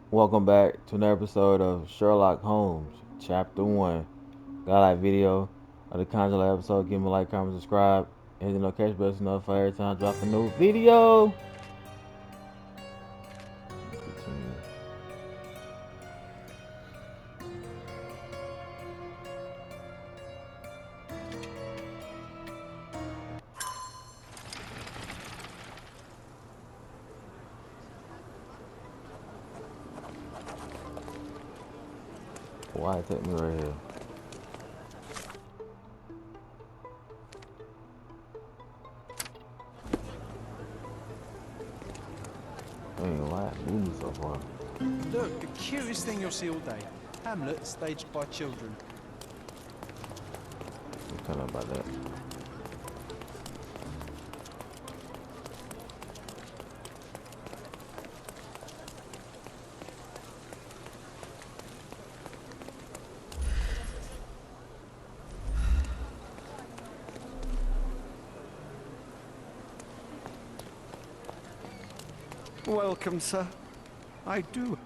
Welcome back to another episode of Sherlock Holmes, Chapter 1. Got a like video of the content episode, give me a like, comment, subscribe, and hit the notification bell to notify every time I drop a new video. Continue. Why it take me right here? Dang, why it moving so far? Look, the cutest thing you'll see all day. Hamlet staged by children. I'm telling about that. Welcome, sir. I do.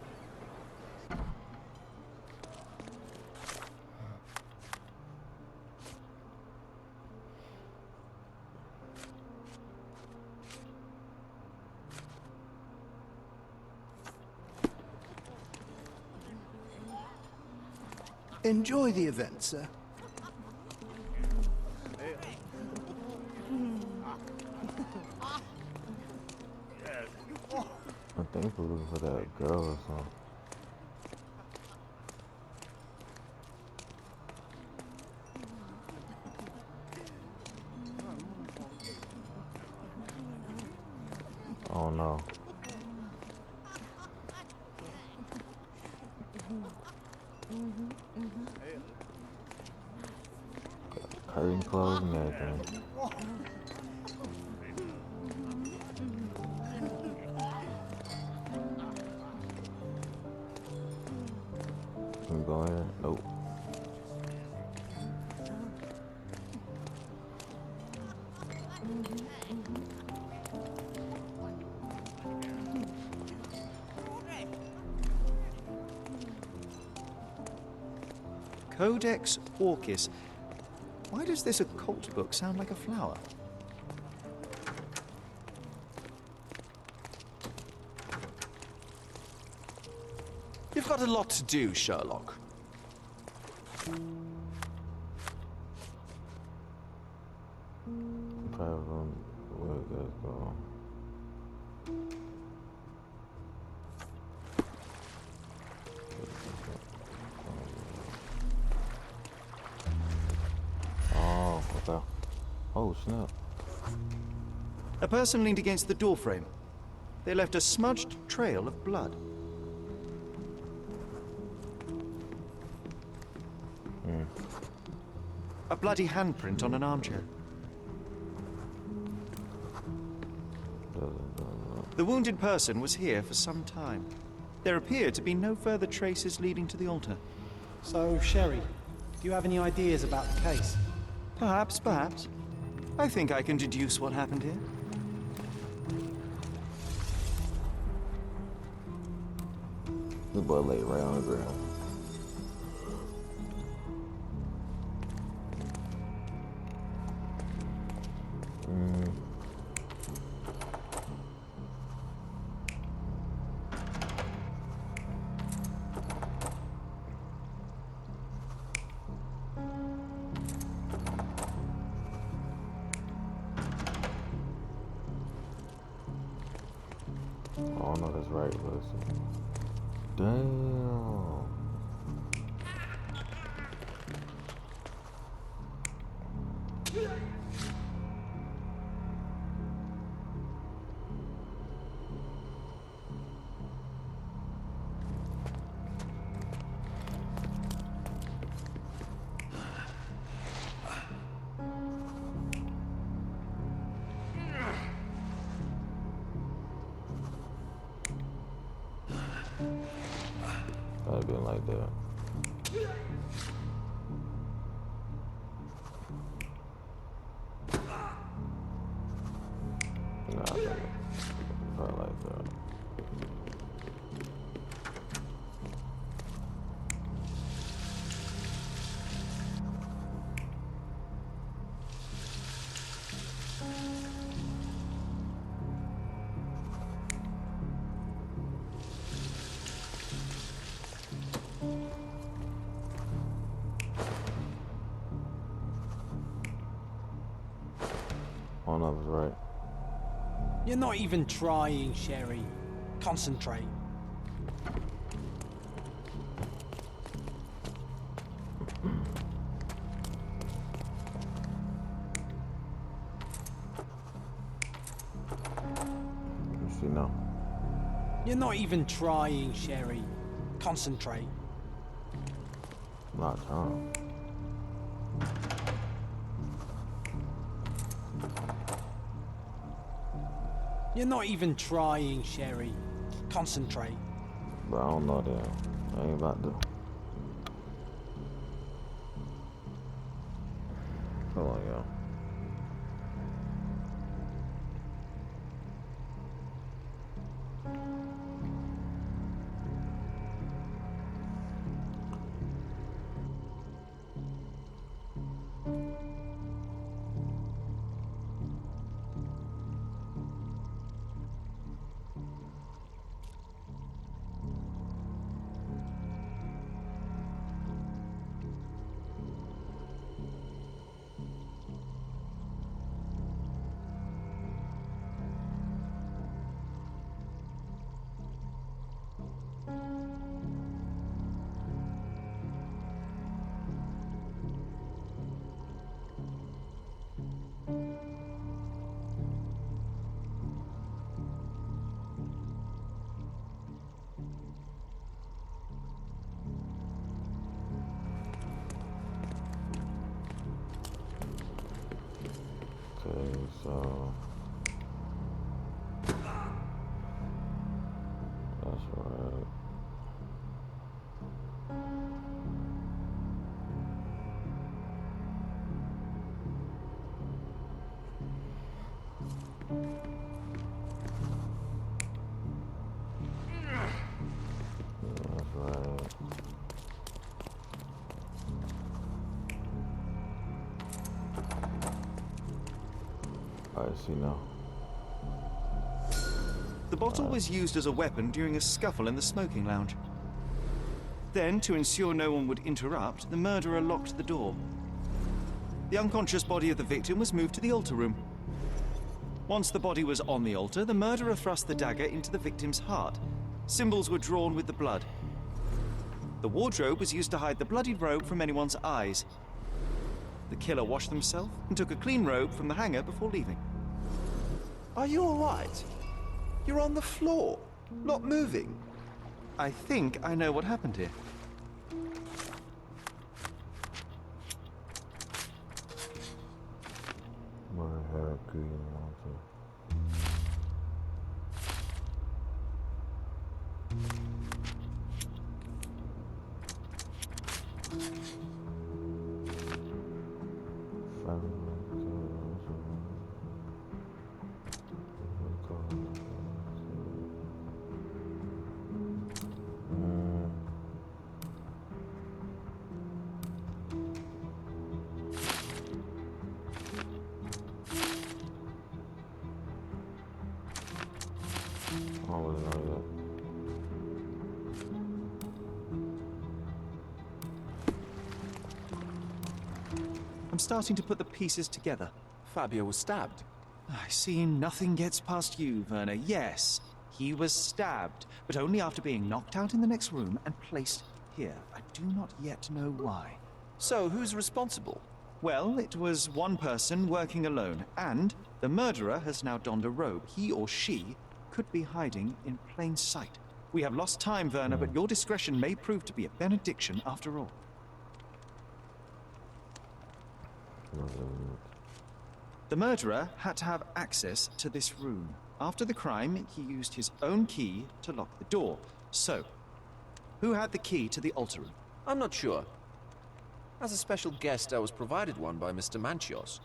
Enjoy the event, sir. I think we're looking for that girl or something. Oh no. Curtain closed and everything. Can we go in here? Nope. Codex Orchis. Why does this occult book sound like a flower? You've got a lot to do, Sherlock. Private room. Where it goes go? Oh, okay. Oh, snap. A person leaned against the doorframe. They left a smudged trail of blood. A bloody handprint on an armchair. The wounded person was here for some time. There appear to be no further traces leading to the altar. So, Sherry, do you have any ideas about the case? Perhaps. I think I can deduce what happened here. The boy laid right on the ground. Oh no, that's right, listen. Damn. I'd have been like that. Nah, I think probably like that. was right. You're not even trying, Sherry. Concentrate. Let's see now. You're not even trying, Sherry. Concentrate. Not trying. You're not even trying, Sherry. Concentrate. But I don't know that. I ain't about to. Hold on, y'all. Okay, so that's right. That's right. I see now. The bottle was used as a weapon during a scuffle in the smoking lounge. Then, to ensure no one would interrupt, the murderer locked the door. The unconscious body of the victim was moved to the altar room. Once the body was on the altar, the murderer thrust the dagger into the victim's heart. Symbols were drawn with the blood. The wardrobe was used to hide the bloodied robe from anyone's eyes. The killer washed himself and took a clean robe from the hanger before leaving. Are you all right? You're on the floor, not moving. I think I know what happened here. My hair green mountain. I don't really know I'm starting to put the pieces together. Fabio was stabbed. I see nothing gets past you, Werner. Yes, he was stabbed, but only after being knocked out in the next room and placed here. I do not yet know why. So, who's responsible? Well, it was one person working alone, and the murderer has now donned a robe. He or she could be hiding in plain sight. We have lost time, Werner, but your discretion may prove to be a benediction after all. that. The murderer had to have access to this room. After the crime, he used his own key to lock the door. So, who had the key to the altar room? I'm not sure. As a special guest, I was provided one by Mr. Manchios.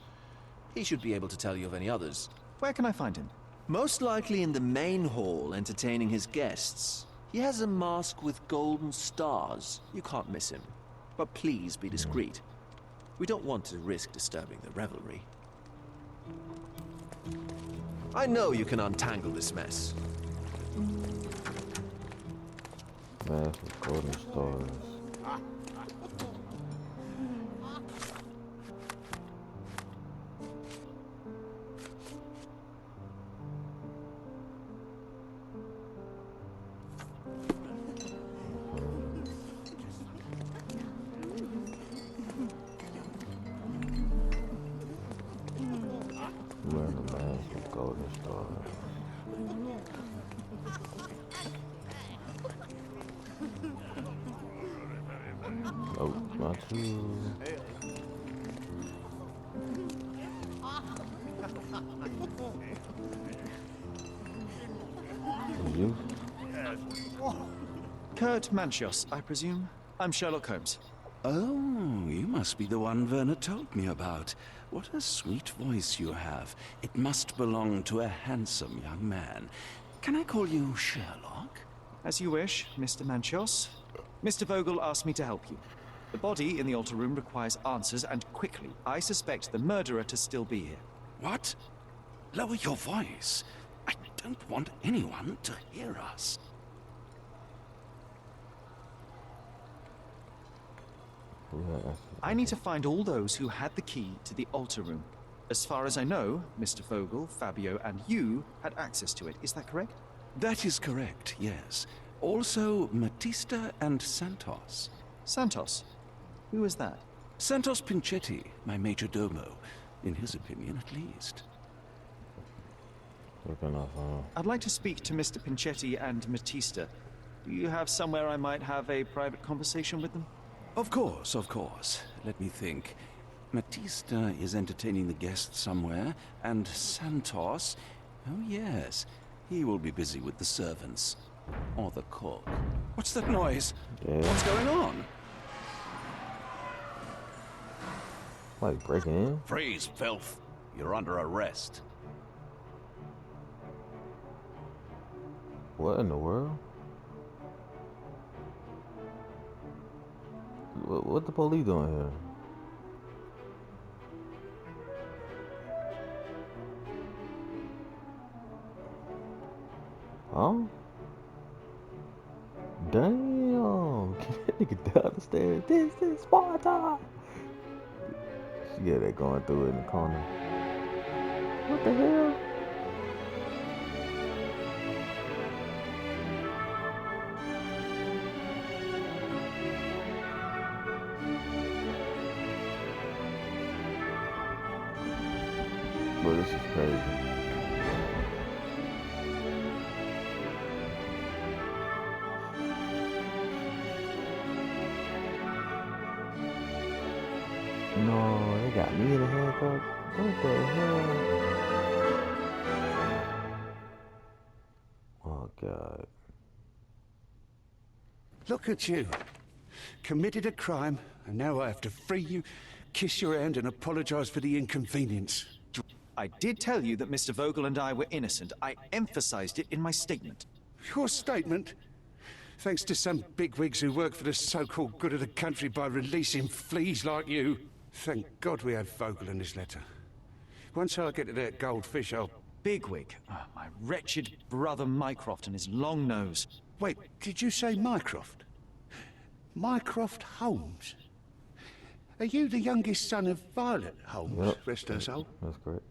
He should be able to tell you of any others. Where can I find him? Most likely in the main hall, entertaining his guests. He has a mask with golden stars. You can't miss him. But please be discreet. We don't want to risk disturbing the revelry. I know you can untangle this mess. Mask with golden stars. want to. You? Kurt Manchios, I presume? I'm Sherlock Holmes. Oh, you must be the one Werner told me about. What a sweet voice you have. It must belong to a handsome young man. Can I call you Sherlock? As you wish, Mr. Manchios. Mr. Vogel asked me to help you. The body in the altar room requires answers, and quickly. I suspect the murderer to still be here. What? Lower your voice. I don't want anyone to hear us. I need to find all those who had the key to the altar room. As far as I know, Mr. Vogel, Fabio, and you had access to it. Is that correct? That is correct, yes. Also, Matista and Santos. Santos? Who is that? Santos Pinchetti, my major domo. In his opinion, at least. Looking off, I'd like to speak to Mr. Pinchetti and Matista. Do you have somewhere I might have a private conversation with them? Of course, of course. Let me think. Matista is entertaining the guests somewhere, and Santos... Oh, yes. He will be busy with the servants. Or the cook. What's that noise? Yeah. What's going on? Like breaking in? Freeze, filth. You're under arrest. What in the world? What the police doing here? Huh? Damn! Get that nigga down the stairs. This is Sparta! She got that going through it in the corner. What the hell? Bro, this is crazy. No, they got me in a handcuff. What the hell? Oh, God. Look at you. Committed a crime, and now I have to free you, kiss your hand, and apologize for the inconvenience. I did tell you that Mr. Vogel and I were innocent. I emphasized it in my statement. Your statement? Thanks to some bigwigs who work for the so-called good of the country by releasing fleas like you. Thank God we had Vogel in this letter. Once I get to that goldfish, I'll... Bigwig. Ah, my wretched brother Mycroft and his long nose. Wait, did you say Mycroft? Mycroft Holmes? Are you the youngest son of Violet Holmes, Yep. rest her soul? That's correct.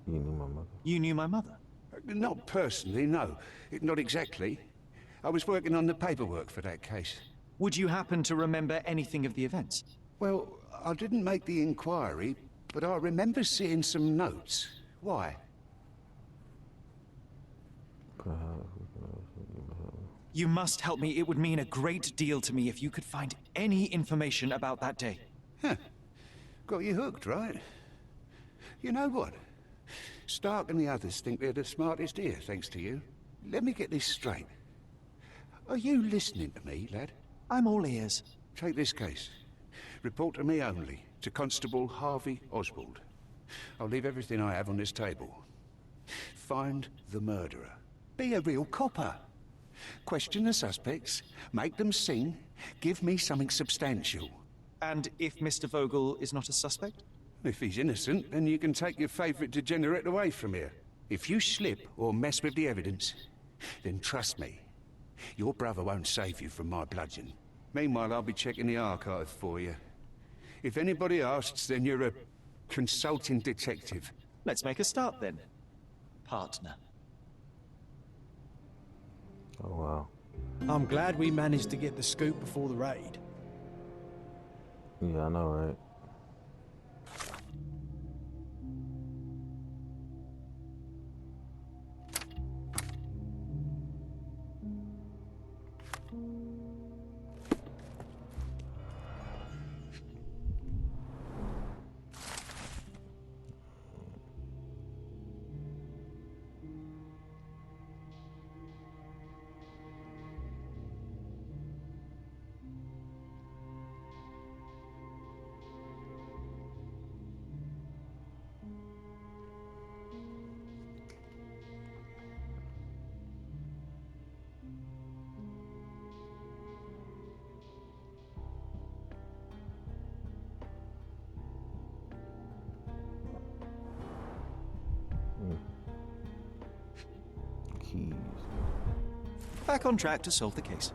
You knew my mother. You knew my mother? Not personally, no. Not exactly. I was working on the paperwork for that case. Would you happen to remember anything of the events? Well, I didn't make the inquiry, but I remember seeing some notes. Why? You must help me. It would mean a great deal to me if you could find any information about that day. Huh. Got you hooked, right? You know what? Stark and the others think they're the smartest here, thanks to you. Let me get this straight. Are you listening to me, lad? I'm all ears. Take this case. Report to me only, to Constable Harvey Oswald. I'll leave everything I have on this table. Find the murderer. Be a real copper. Question the suspects, make them sing, give me something substantial. And if Mr. Vogel is not a suspect? If he's innocent, then you can take your favourite degenerate away from here. If you slip or mess with the evidence, then trust me, your brother won't save you from my bludgeon. Meanwhile, I'll be checking the archive for you. If anybody asks, then you're a consulting detective. Let's make a start then. Partner. Oh, wow. I'm glad we managed to get the scoop before the raid. Yeah, I know, right? keys. Back on track to solve the case.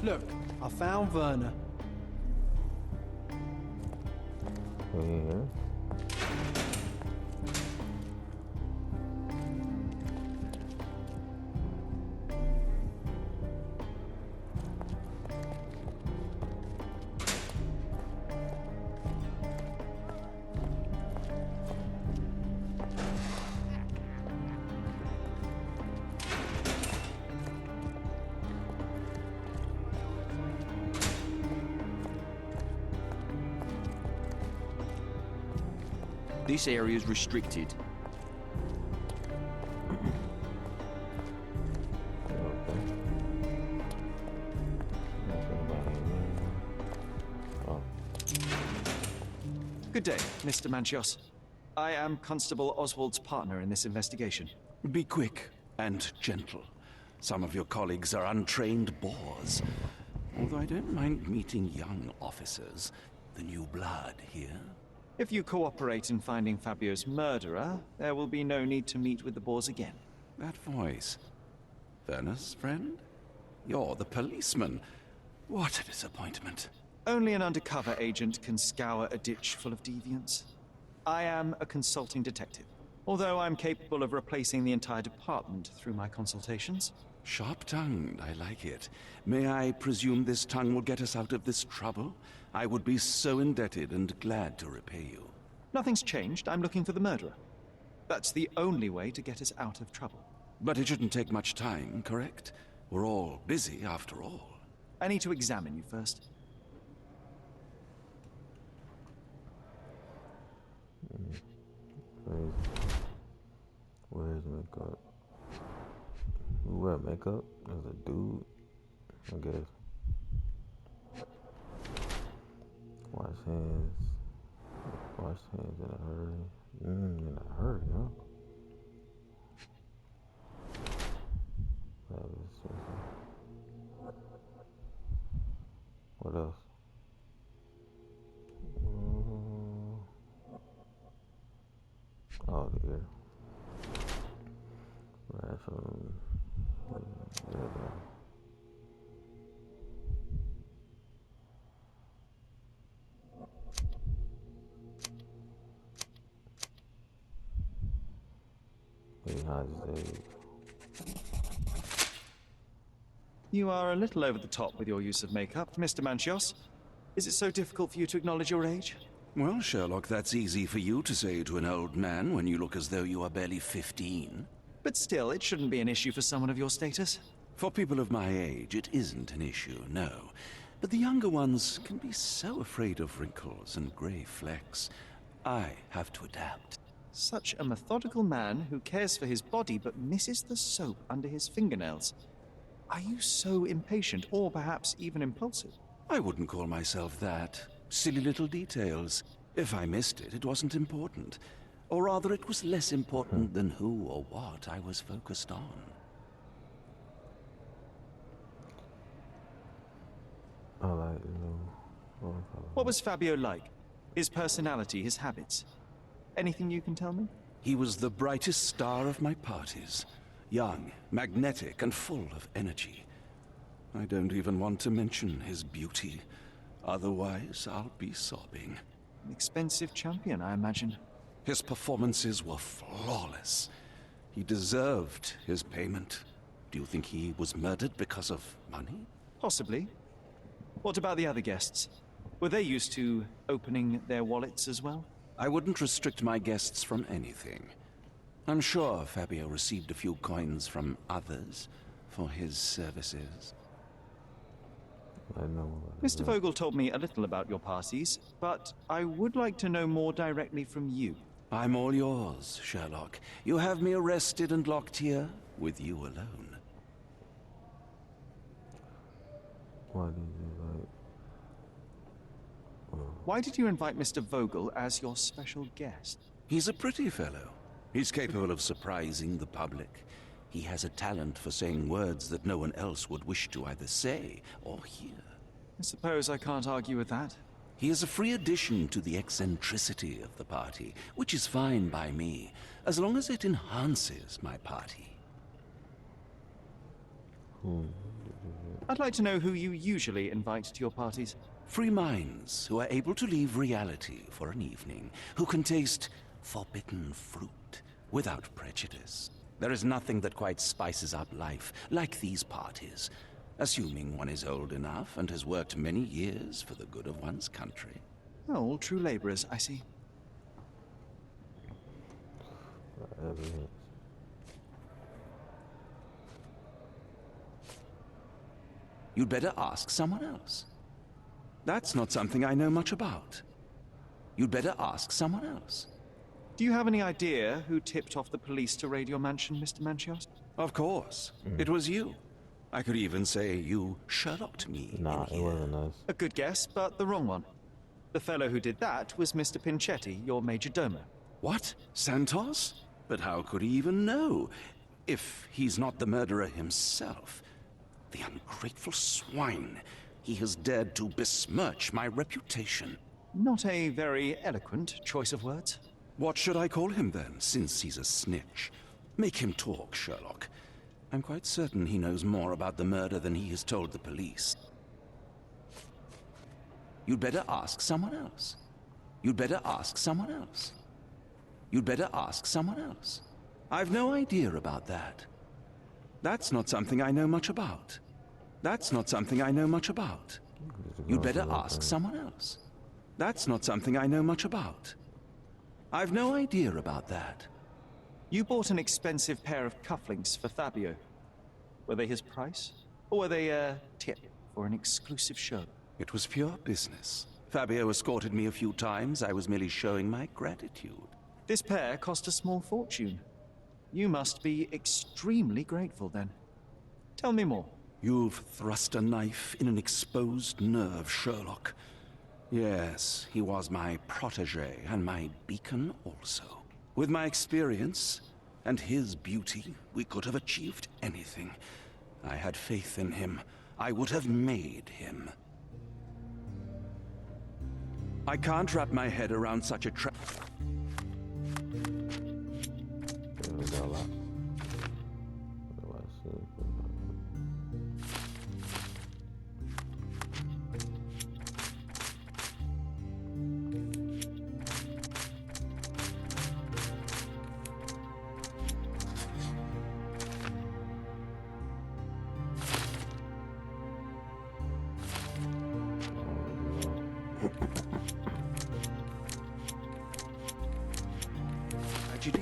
Look, I found Werner. Yeah. This area is restricted. Good day, Mr. Manchios. I am Constable Oswald's partner in this investigation. Be quick and gentle. Some of your colleagues are untrained boors. Although I don't mind meeting young officers. The new blood here. If you cooperate in finding Fabio's murderer, there will be no need to meet with the Boers again. That voice. Werner's friend? You're the policeman. What a disappointment. Only an undercover agent can scour a ditch full of deviants. I am a consulting detective, although I'm capable of replacing the entire department through my consultations. Sharp-tongued, I like it. May I presume this tongue will get us out of this trouble? I would be so indebted and glad to repay you. Nothing's changed. I'm looking for the murderer. That's the only way to get us out of trouble. But it shouldn't take much time, correct? We're all busy, after all. I need to examine you first. Where's makeup? Who wear makeup? As a dude, I guess. Wash hands. Wash hands in a hurry. In a hurry, huh? What else? Oh, the ear. Ration. You are a little over the top with your use of makeup, Mr. Manchios. Is it so difficult for you to acknowledge your age? Well, Sherlock, that's easy for you to say to an old man when you look as though you are barely 15. But still, it shouldn't be an issue for someone of your status. For people of my age, it isn't an issue, no. But the younger ones can be so afraid of wrinkles and grey flecks. I have to adapt. Such a methodical man who cares for his body but misses the soap under his fingernails. Are you so impatient, or perhaps even impulsive? I wouldn't call myself that. Silly little details. If I missed it, it wasn't important. Or rather, it was less important than who or what I was focused on. I like the new color. What was Fabio like? His personality, his habits? Anything you can tell me? He was the brightest star of my parties. Young, magnetic, and full of energy. I don't even want to mention his beauty. Otherwise, I'll be sobbing. An expensive champion, I imagine. His performances were flawless. He deserved his payment. Do you think he was murdered because of money? Possibly. What about the other guests? Were they used to opening their wallets as well? I wouldn't restrict my guests from anything. I'm sure Fabio received a few coins from others for his services. I know. Mr. Vogel told me a little about your parties, but I would like to know more directly from you. I'm all yours, Sherlock. You have me arrested and locked here with you alone. Why did you like? Why did you invite Mr. Vogel as your special guest? He's a pretty fellow. He's capable of surprising the public. He has a talent for saying words that no one else would wish to either say or hear. I suppose I can't argue with that. He is a free addition to the eccentricity of the party, which is fine by me, as long as it enhances my party. I'd like to know who you usually invite to your parties. Free minds who are able to leave reality for an evening, who can taste forbidden fruit without prejudice. There is nothing that quite spices up life like these parties, assuming one is old enough and has worked many years for the good of one's country. Oh, all true laborers, I see. You'd better ask someone else. That's not something I know much about. You'd better ask someone else. Do you have any idea who tipped off the police to raid your mansion, Mr. Manchios? Of course. It was you. I could even say you Sherlocked me. Nah, in it here. wasn't us. A good guess, but the wrong one. The fellow who did that was Mr. Pinchetti, your major domo. What? Santos? But how could he even know? If he's not the murderer himself. The ungrateful swine. He has dared to besmirch my reputation. Not a very eloquent choice of words. What should I call him then, since he's a snitch? Make him talk, Sherlock. I'm quite certain he knows more about the murder than he has told the police. You'd better ask someone else. You'd better ask someone else. You'd better ask someone else. I've no idea about that. That's not something I know much about. That's not something I know much about. You'd better ask someone else. That's not something I know much about. I've no idea about that. You bought an expensive pair of cufflinks for Fabio. Were they his price? Or were they a tip for an exclusive show? It was pure business. Fabio escorted me a few times. I was merely showing my gratitude. This pair cost a small fortune. You must be extremely grateful then. Tell me more. You've thrust a knife in an exposed nerve, Sherlock. Yes, he was my protege and my beacon also. With my experience and his beauty, we could have achieved anything. I had faith in him. I would have made him. I can't wrap my head around such a tragedy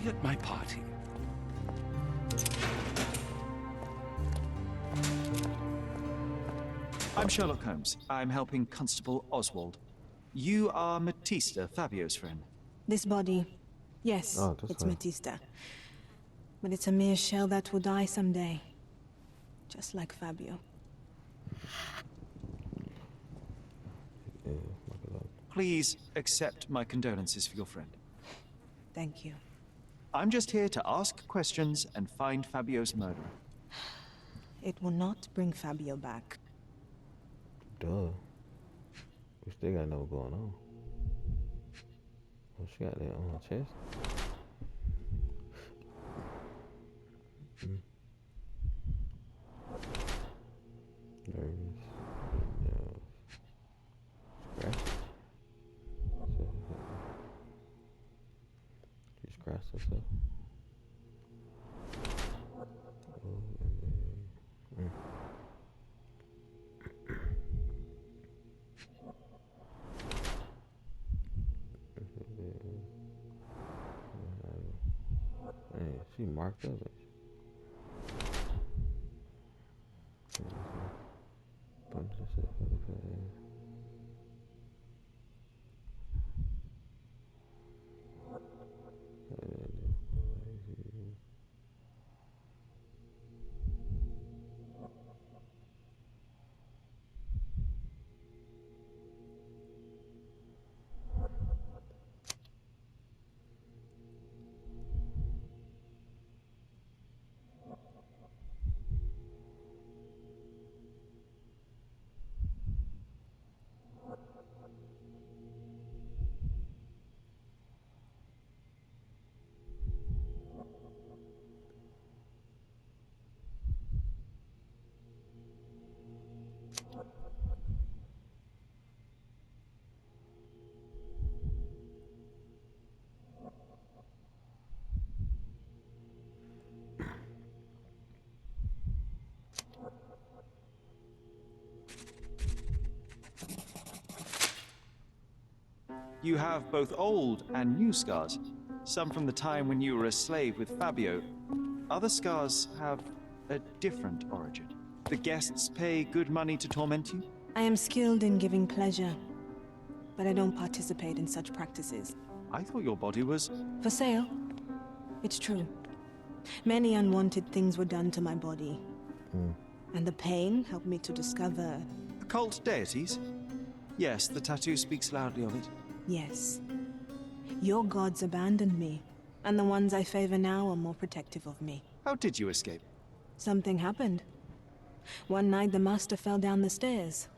at my party. I'm Sherlock Holmes. I'm helping Constable Oswald. You are Matista, Fabio's friend. This body, yes, Oh, that's it's her. Matista. But it's a mere shell that will die someday. Just like Fabio. Yeah, look it up. Please accept my condolences for your friend. Thank you. I'm just here to ask questions and find Fabio's murderer. It will not bring Fabio back. Duh. We Still gotta know what's going on. Oh, she got that on her chest. Nervous. No. Scratch. She scratched herself. Man, she marked up it. Punch herself in the face. You have both old and new scars. Some from the time when you were a slave with Fabio. Other scars have a different origin. The guests pay good money to torment you? I am skilled in giving pleasure, but I don't participate in such practices. I thought your body was... For sale? It's true. Many unwanted things were done to my body. And the pain helped me to discover... Occult deities? Yes, the tattoo speaks loudly of it. Yes. Your gods abandoned me, and the ones I favor now are more protective of me. How did you escape? Something happened. One night the master fell down the stairs.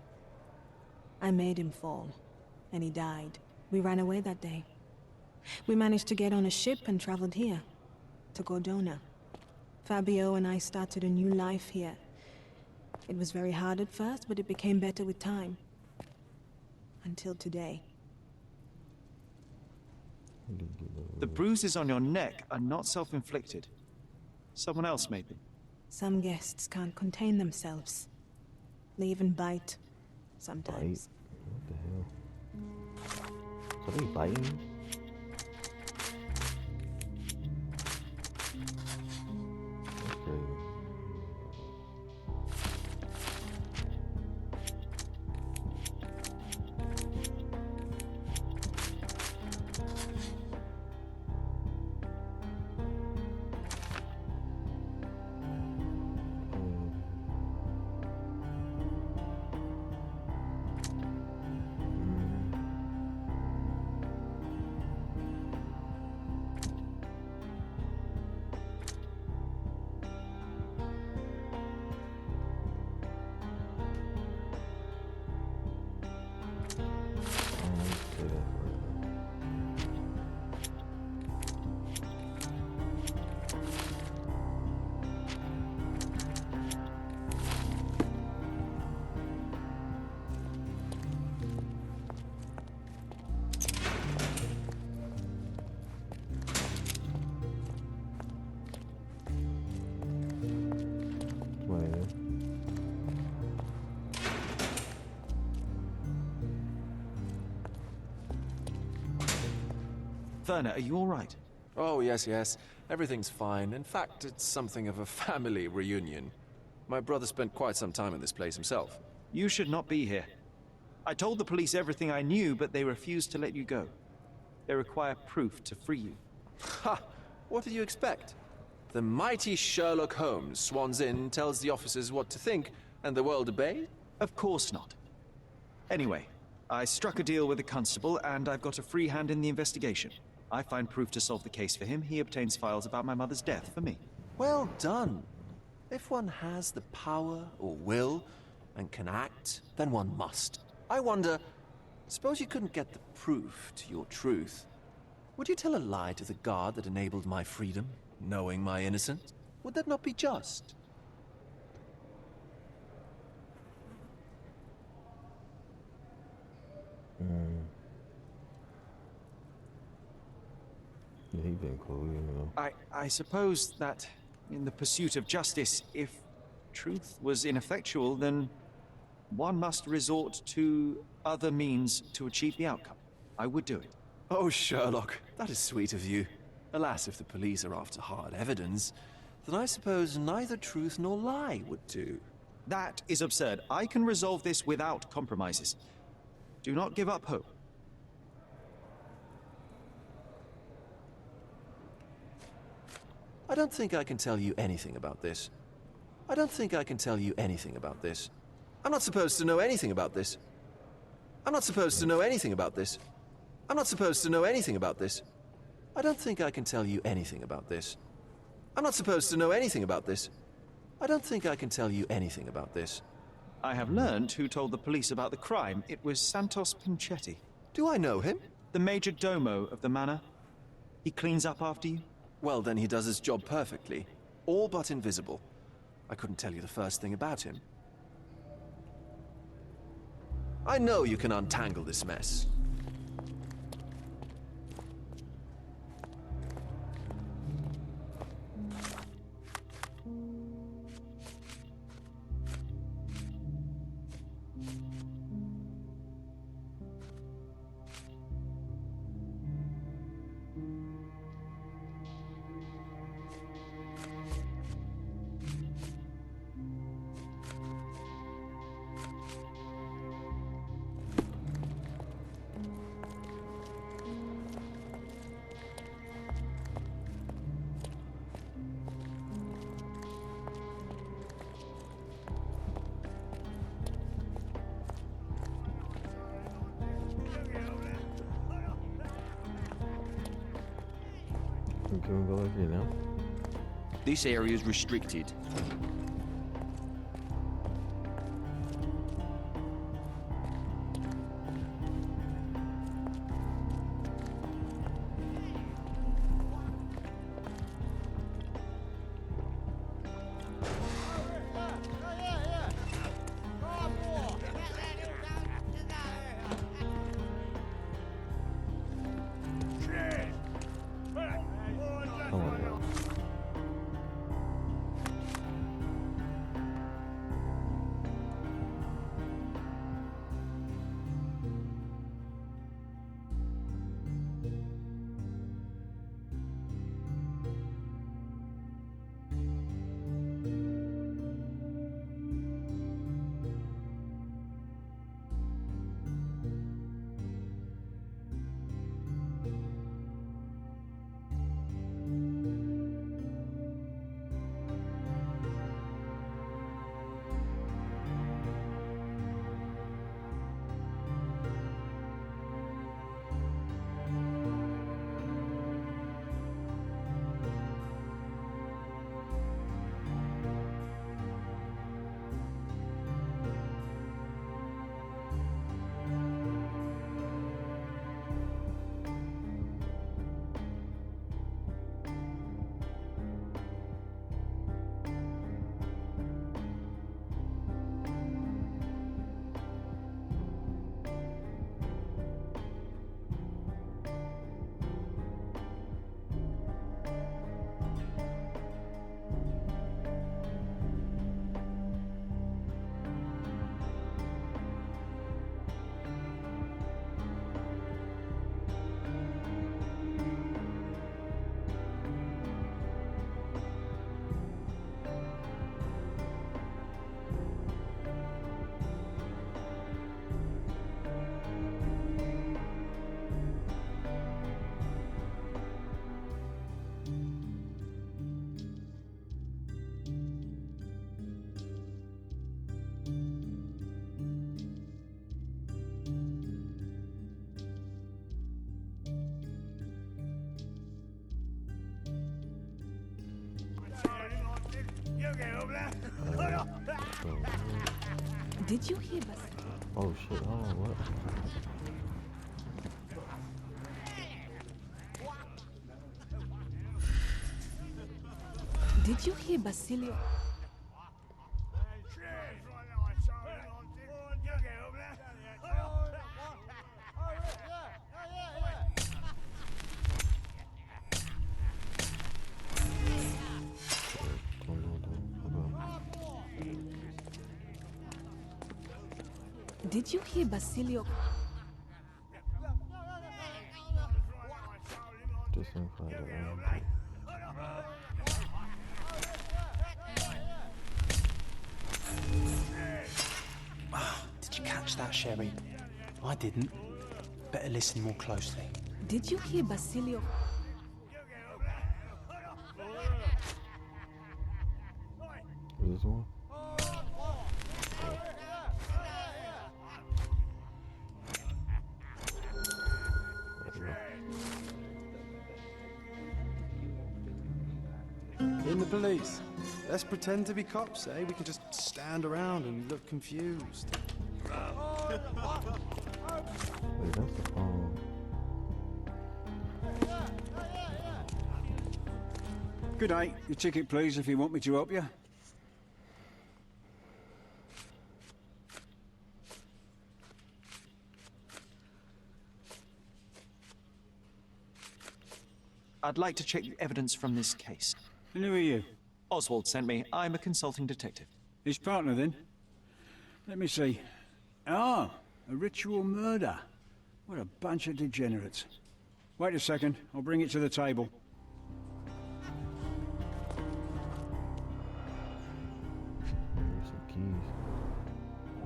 I made him fall, and he died. We ran away that day. We managed to get on a ship and traveled here, to Gordona. Fabio and I started a new life here. It was very hard at first, but it became better with time. Until today. The bruises on your neck are not self-inflicted. Someone else made them. Some guests can't contain themselves. They even bite, sometimes. What the hell? So they biting? That's crazy. Werner, are you all right? Oh, yes, yes. Everything's fine. In fact, it's something of a family reunion. My brother spent quite some time in this place himself. You should not be here. I told the police everything I knew, but they refused to let you go. They require proof to free you. Ha! What did you expect? The mighty Sherlock Holmes swans in, tells the officers what to think, and the world obeys? Of course not. Anyway, I struck a deal with the constable, and I've got a free hand in the investigation. I find proof to solve the case for him. He obtains files about my mother's death for me. Well done. If one has the power or will and can act, then one must. I wonder, Suppose you couldn't get the proof to your truth. Would you tell a lie to the guard that enabled my freedom, knowing my innocence? Would that not be just? Yeah, he been cool, you know. I suppose that in the pursuit of justice, if truth was ineffectual, then one must resort to other means to achieve the outcome. I would do it. Oh, Sherlock, that is sweet of you. Alas, if the police are after hard evidence, then I suppose neither truth nor lie would do. That is absurd. I can resolve this without compromises. Do not give up hope. I don't think I can tell you anything about this. I don't think I can tell you anything about this. I'm not supposed to know anything about this. I'm not supposed to know anything about this. I'm not supposed to know anything about this. I don't think I can tell you anything about this. I'm not supposed to know anything about this. I don't think I can tell you anything about this. I have learned who told the police about the crime. It was Santos Pinchetti, Do I know him? the major domo of the manor. He cleans up after you. Well, then he does his job perfectly. All but invisible. I couldn't tell you the first thing about him. I know you can untangle this mess. Can we go over here now? This area is restricted. I wanna go. Did you hear us? Oh shit, hold on, what? Did you hear Basilio? Did you hear Basilio? This thing for the Did you catch that, Sherry? I didn't. Better listen more closely. Did you hear Basilio? Is this one? In the police. Let's pretend to be cops, eh? We can just stand around and look confused. Wait, that's the phone. Good day. Your ticket, please, if you want me to help you. I'd like to check the evidence from this case. And who are you? Oswald sent me. I'm a consulting detective. His partner, then? Let me see. Ah, a ritual murder. What a bunch of degenerates. Wait a second. I'll bring it to the table. There's some keys.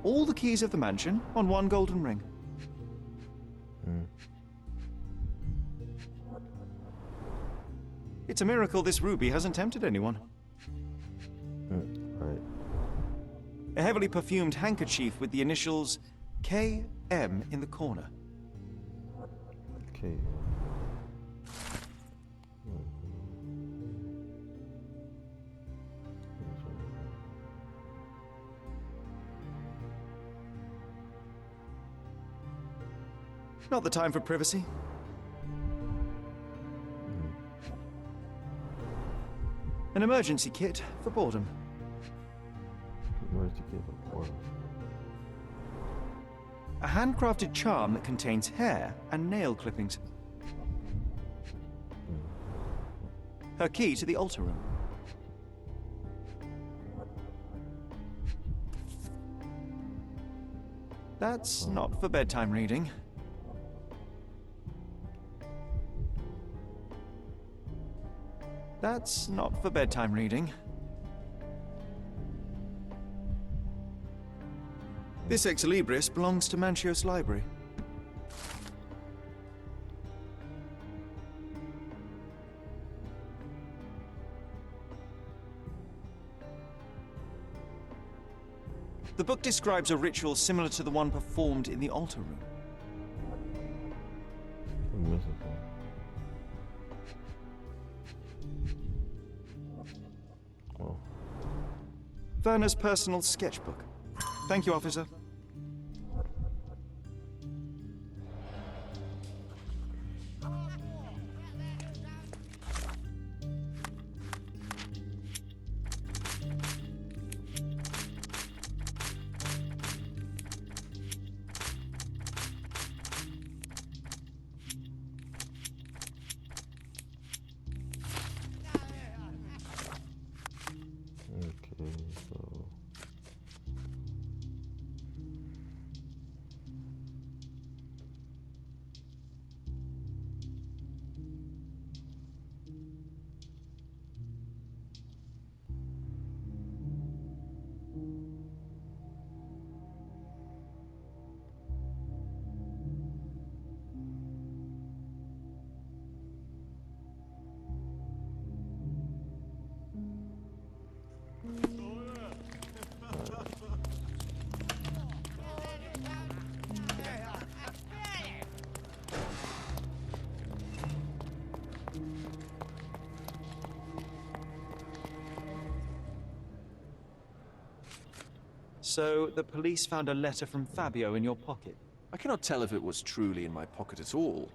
All the keys of the mansion on one golden ring. It's a miracle this ruby hasn't tempted anyone. Right. A heavily perfumed handkerchief with the initials KM in the corner. Okay. Not the time for privacy. An emergency kit for boredom. Where's the kid before? A handcrafted charm that contains hair and nail clippings. Her key to the altar room. That's not for bedtime reading. That's not for bedtime reading. This ex libris belongs to Manchios Library. The book describes a ritual similar to the one performed in the altar room. I'm missing something. Oh. Werner's personal sketchbook. Thank you, officer. Okay, so So, the police found a letter from Fabio in your pocket. I cannot tell if it was truly in my pocket at all.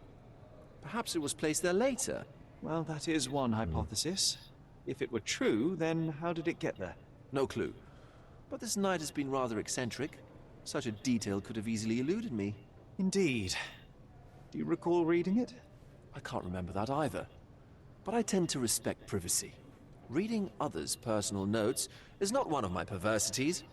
Perhaps it was placed there later. Well, that is one hypothesis. If it were true, then how did it get there? No clue. But this night has been rather eccentric. Such a detail could have easily eluded me. Indeed. Do you recall reading it? I can't remember that either. But I tend to respect privacy. Reading others' personal notes is not one of my perversities.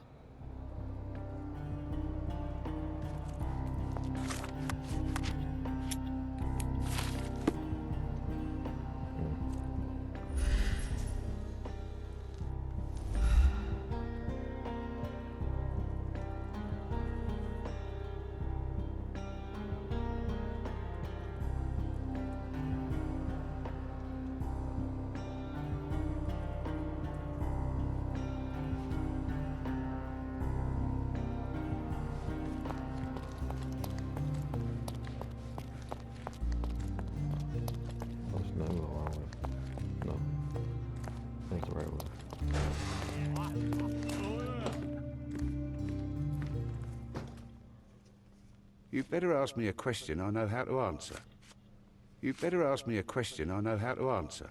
What's not go wrong with? No. That's the right way. You better ask me a question I know how to answer. You better ask me a question I know how to answer.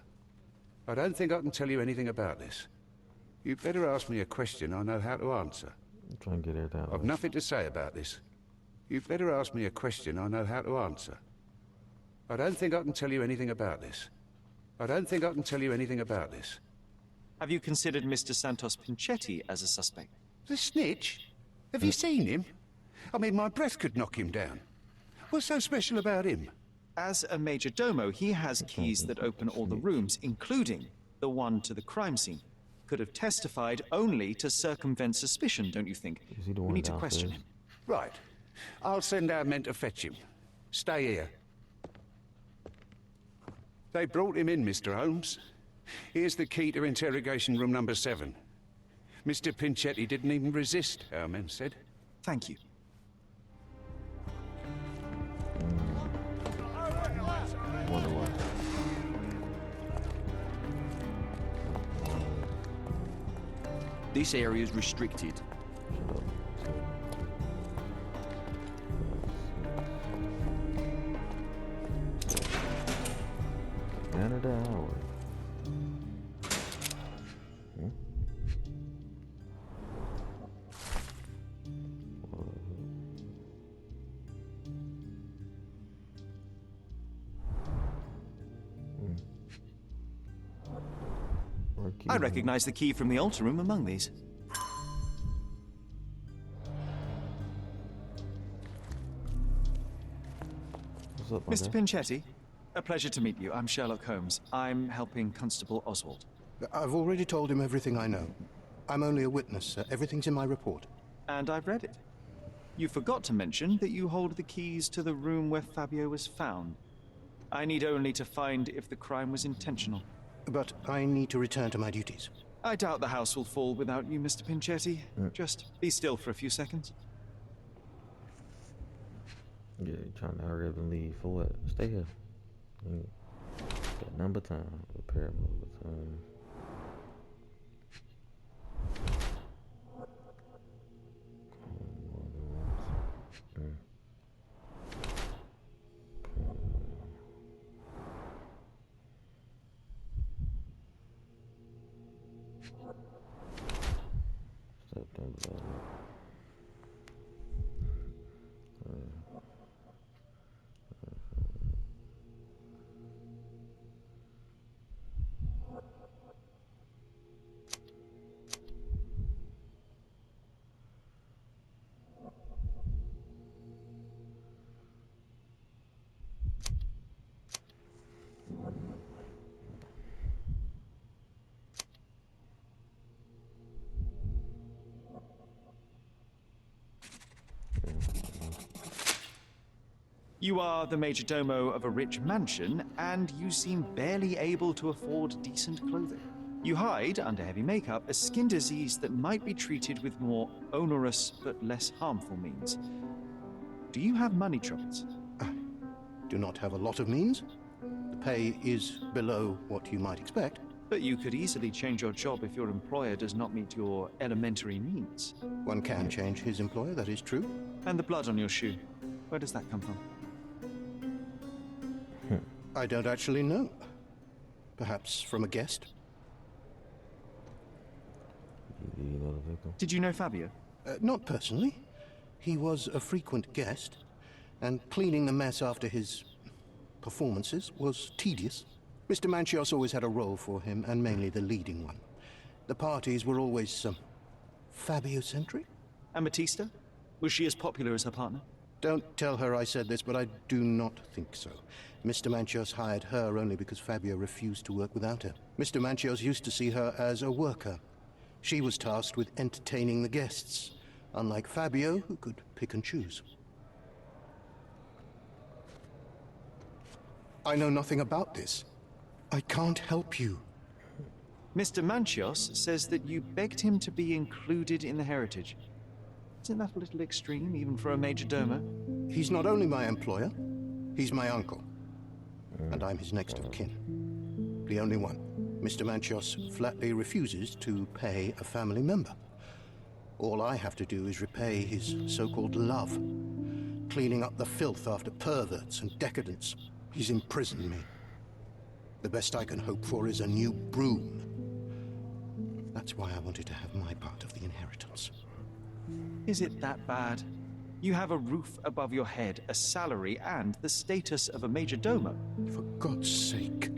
I don't think I can tell you anything about this. You better ask me a question I know how to answer. I'm trying to get everything out. I've nothing to say about this. You better ask me a question I know how to answer. I don't think I can tell you anything about this. I don't think I can tell you anything about this. Have you considered Mr. Santos Pinchetti as a suspect? The snitch? Have you seen him? I mean, my breath could knock him down. What's so special about him? As a major domo, he has keys that open all the rooms, including the one to the crime scene. Could have testified only to circumvent suspicion, don't you think? Is he the We one need to question downstairs? him. Right. I'll send our men to fetch him. Stay here. They brought him in, Mr. Holmes. Here's the key to interrogation room number 7. Mr. Pinchetti didn't even resist, our men said. Thank you. Wonder why. This area is restricted. Shut up. Canada hour. I recognize the key from the altar room among these. What's up, my Mr. guy? Pinchetti, a pleasure to meet you. I'm Sherlock Holmes. I'm helping Constable Oswald. I've already told him everything I know. I'm only a witness, sir. Everything's in my report. And I've read it. You forgot to mention that you hold the keys to the room where Fabio was found. I need only to find if the crime was intentional. But I need to return to my duties. I doubt the house will fall without you, Mr. Pinchetti. Just be still for a few seconds. Yeah, you're trying to hurry up and leave for what? Stay here. Got number time. Prepare number time. September. You are the major domo of a rich mansion, and you seem barely able to afford decent clothing. You hide under heavy makeup a skin disease that might be treated with more onerous but less harmful means. Do you have money troubles? Do not have a lot of means. The pay is below what you might expect. But you could easily change your job if your employer does not meet your elementary needs. One can change his employer, that is true. And the blood on your shoe, where does that come from? I don't actually know. Perhaps from a guest? victim. Did you know Fabio? Not personally. He was a frequent guest, and cleaning the mess after his performances was tedious. Mr. Manchios always had a role for him, and mainly the leading one. The parties were always Fabio-centric. And Batista? Was she as popular as her partner? Don't tell her I said this, but I do not think so. Mr. Manchios hired her only because Fabio refused to work without her. Mr. Manchios used to see her as a worker. She was tasked with entertaining the guests, unlike Fabio, who could pick and choose. I know nothing about this. I can't help you. Mr. Manchios says that you begged him to be included in the heritage. Isn't that a little extreme, even for a major domo? He's not only my employer, he's my uncle. And I'm his next of kin. The only one. Mr. Manchios flatly refuses to pay a family member. All I have to do is repay his so-called love, cleaning up the filth after perverts and decadents. He's imprisoned me. The best I can hope for is a new broom. That's why I wanted to have my part of the inheritance. Is it that bad? You have a roof above your head, a salary, and the status of a major domo. For God's sake.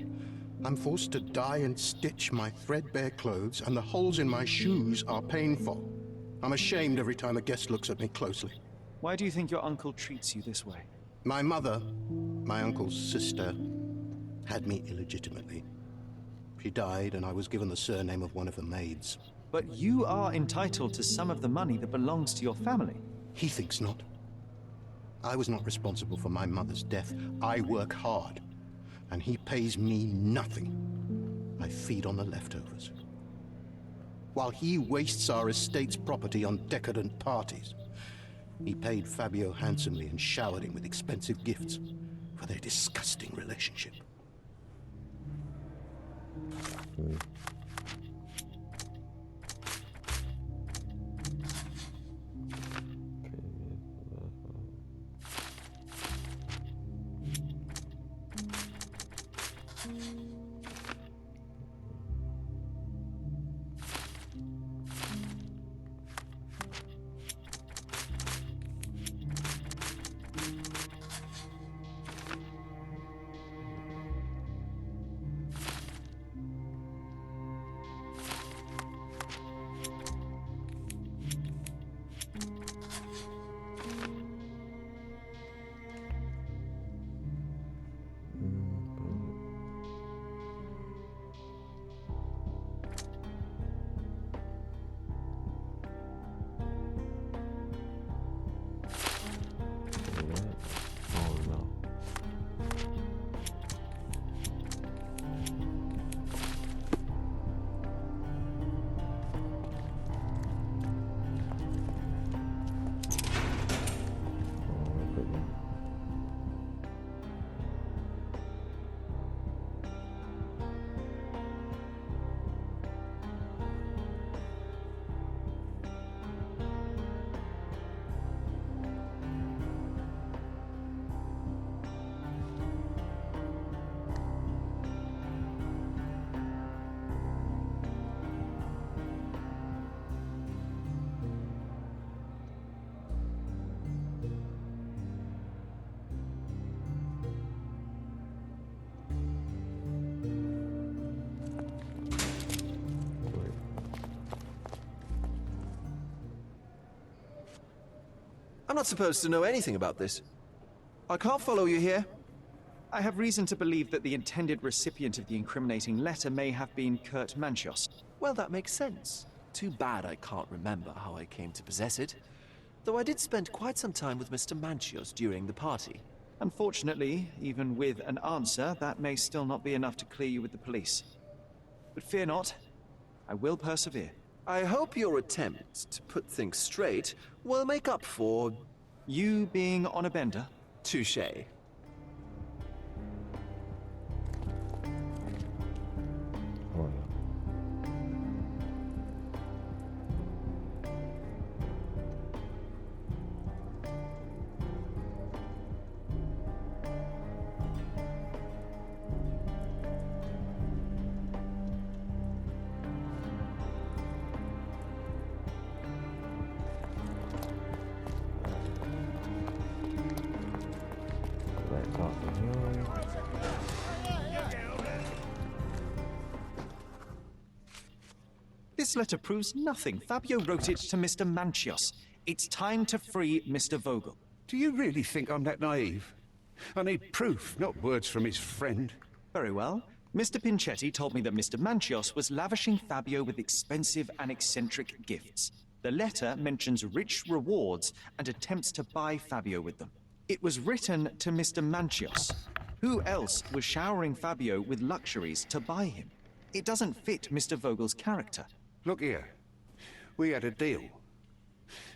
I'm forced to dye and stitch my threadbare clothes, and the holes in my shoes are painful. I'm ashamed every time a guest looks at me closely. Why do you think your uncle treats you this way? My mother, my uncle's sister, had me illegitimately. She died, and I was given the surname of one of the maids. But you are entitled to some of the money that belongs to your family. He thinks not. I was not responsible for my mother's death. I work hard, and he pays me nothing. I feed on the leftovers. While he wastes our estate's property on decadent parties, he paid Fabio handsomely and showered him with expensive gifts for their disgusting relationship. I'm not supposed to know anything about this. I can't follow you here. I have reason to believe that the intended recipient of the incriminating letter may have been Kurt Manchios. Well, that makes sense. Too bad I can't remember how I came to possess it. Though I did spend quite some time with Mr. Manchios during the party. Unfortunately, even with an answer, that may still not be enough to clear you with the police. But fear not, I will persevere. I hope your attempt to put things straight will make up for... You being on a bender? Touché. the hell? This letter proves nothing. Fabio wrote it to Mr. Manchios. It's time to free Mr. Vogel. Do you really think I'm that naive? I need proof, not words from his friend. Very well. Mr. Pinchetti told me that Mr. Manchios was lavishing Fabio with expensive and eccentric gifts. The letter mentions rich rewards and attempts to buy Fabio with them. It was written to Mr. Manchios. Who else was showering Fabio with luxuries to buy him? It doesn't fit Mr. Vogel's character. Look here. We had a deal.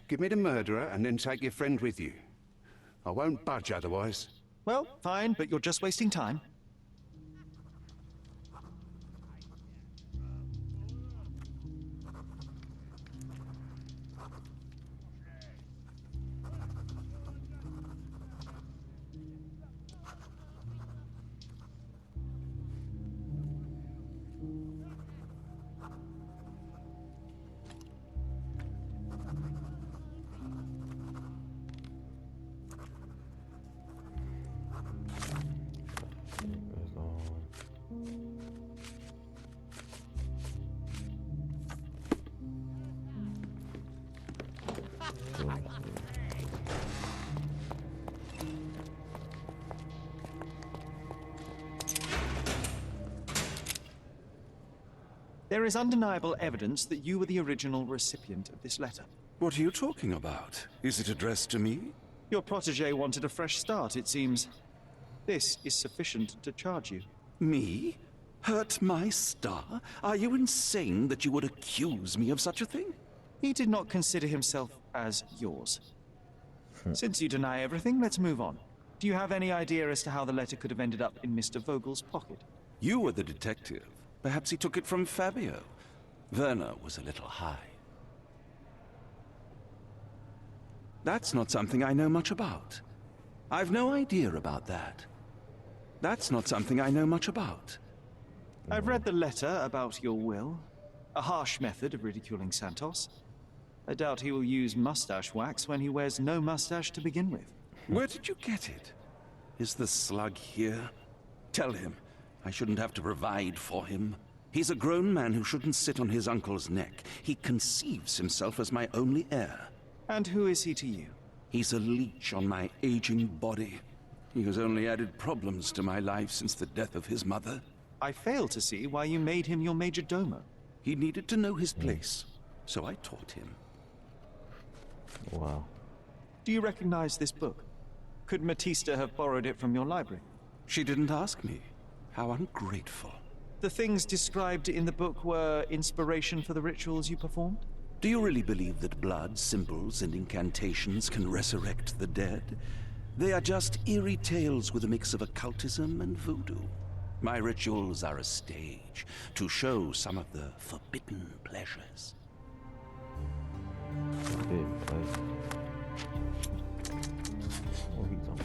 Give me the murderer and then take your friend with you. I won't budge otherwise. Well, fine, but you're just wasting time. There is undeniable evidence that you were the original recipient of this letter. What are you talking about? Is it addressed to me? Your protégé wanted a fresh start, it seems. This is sufficient to charge you. Me? Hurt my star? Are you insane that you would accuse me of such a thing? He did not consider himself as yours. Since you deny everything, let's move on. Do you have any idea as to how the letter could have ended up in Mr. Vogel's pocket? You were the detective. Perhaps he took it from Fabio. Werner was a little high. That's not something I know much about. I've no idea about that. That's not something I know much about. I've read the letter about your will. A harsh method of ridiculing Santos. I doubt he will use mustache wax when he wears no mustache to begin with. Where did you get it? Is the slug here? Tell him I shouldn't have to provide for him. He's a grown man who shouldn't sit on his uncle's neck. He conceives himself as my only heir. And who is he to you? He's a leech on my aging body. He has only added problems to my life since the death of his mother. I fail to see why you made him your major domo. He needed to know his place, so I taught him. Wow. Do you recognize this book? Could Matista have borrowed it from your library? She didn't ask me. How ungrateful. The things described in the book were inspiration for the rituals you performed? Do you really believe that blood, symbols, and incantations can resurrect the dead? They are just eerie tales with a mix of occultism and voodoo. My rituals are a stage to show some of the forbidden pleasures. Forbidden pleasures. What are we talking